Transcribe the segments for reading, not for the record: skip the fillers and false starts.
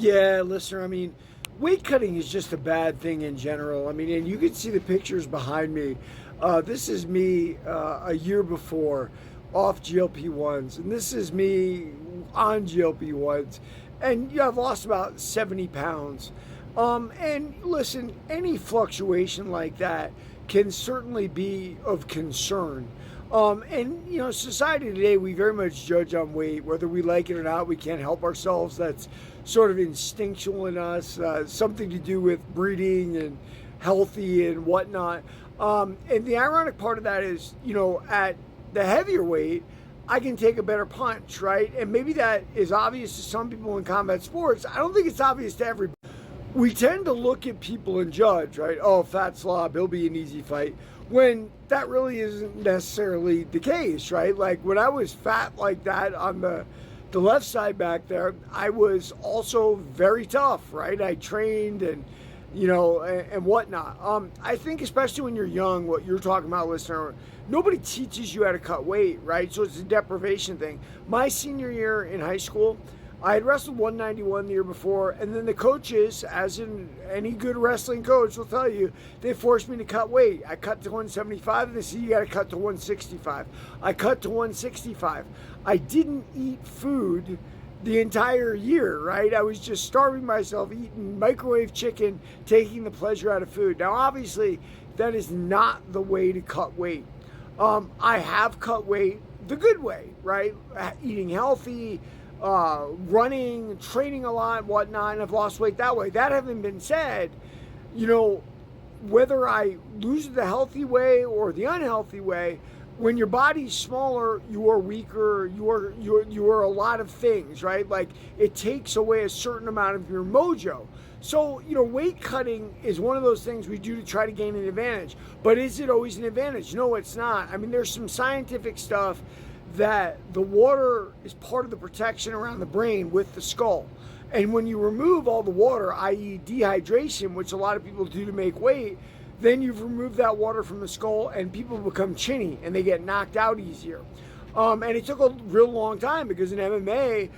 Yeah, listener, weight cutting is just a bad thing in general. And you can see the pictures behind me. This is me a year before off GLP-1s, and this is me on GLP-1s. And I've lost about 70 pounds. And listen, any fluctuation like that can certainly be of concern. Society today, we very much judge on weight, whether we like it or not. We can't help ourselves. That's sort of instinctual in us, something to do with breeding and healthy and whatnot. And the ironic part of that is, at the heavier weight, I can take a better punch, right? And maybe that is obvious to some people in combat sports. I don't think it's obvious to everybody. We tend to look at people and judge, right? Oh, fat slob, he'll be an easy fight. When that really isn't necessarily the case, right? Like when I was fat like that on the left side back there, I was also very tough, right? I trained and whatnot. I think especially when you're young, what you're talking about, listener, nobody teaches you how to cut weight, right? So it's a deprivation thing. My senior year in high school, I had wrestled 191 the year before, and then the coaches, as in any good wrestling coach will tell you, they forced me to cut weight. I cut to 175, and they said, you got to cut to 165. I cut to 165. I didn't eat food the entire year, right? I was just starving myself, eating microwave chicken, taking the pleasure out of food. Now, obviously, that is not the way to cut weight. I have cut weight the good way, right? Eating healthy, running, training a lot, whatnot, and I've lost weight that way. That having been said, whether I lose it the healthy way or the unhealthy way, when your body's smaller, you are weaker, you are a lot of things, right? Like it takes away a certain amount of your mojo. So, weight cutting is one of those things we do to try to gain an advantage. But is it always an advantage? No, it's not. There's some scientific stuff that the water is part of the protection around the brain with the skull. And when you remove all the water, i.e. dehydration, which a lot of people do to make weight, then you've removed that water from the skull and people become chinny and they get knocked out easier. And it took a real long time because in MMA,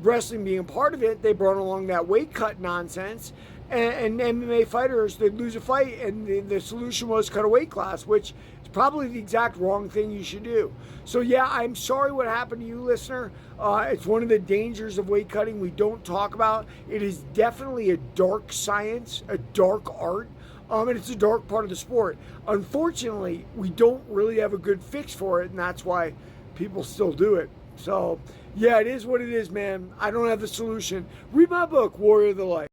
wrestling being a part of it, they brought along that weight cut nonsense. And MMA fighters, they'd lose a fight and the solution was cut a weight class, which is probably the exact wrong thing you should do. So yeah, I'm sorry what happened to you, listener. It's one of the dangers of weight cutting we don't talk about. It is definitely a dark science, a dark art, and it's a dark part of the sport. Unfortunately, we don't really have a good fix for it, and that's why people still do it. So yeah, it is what it is, man. I don't have the solution. Read my book, Warrior of the Life.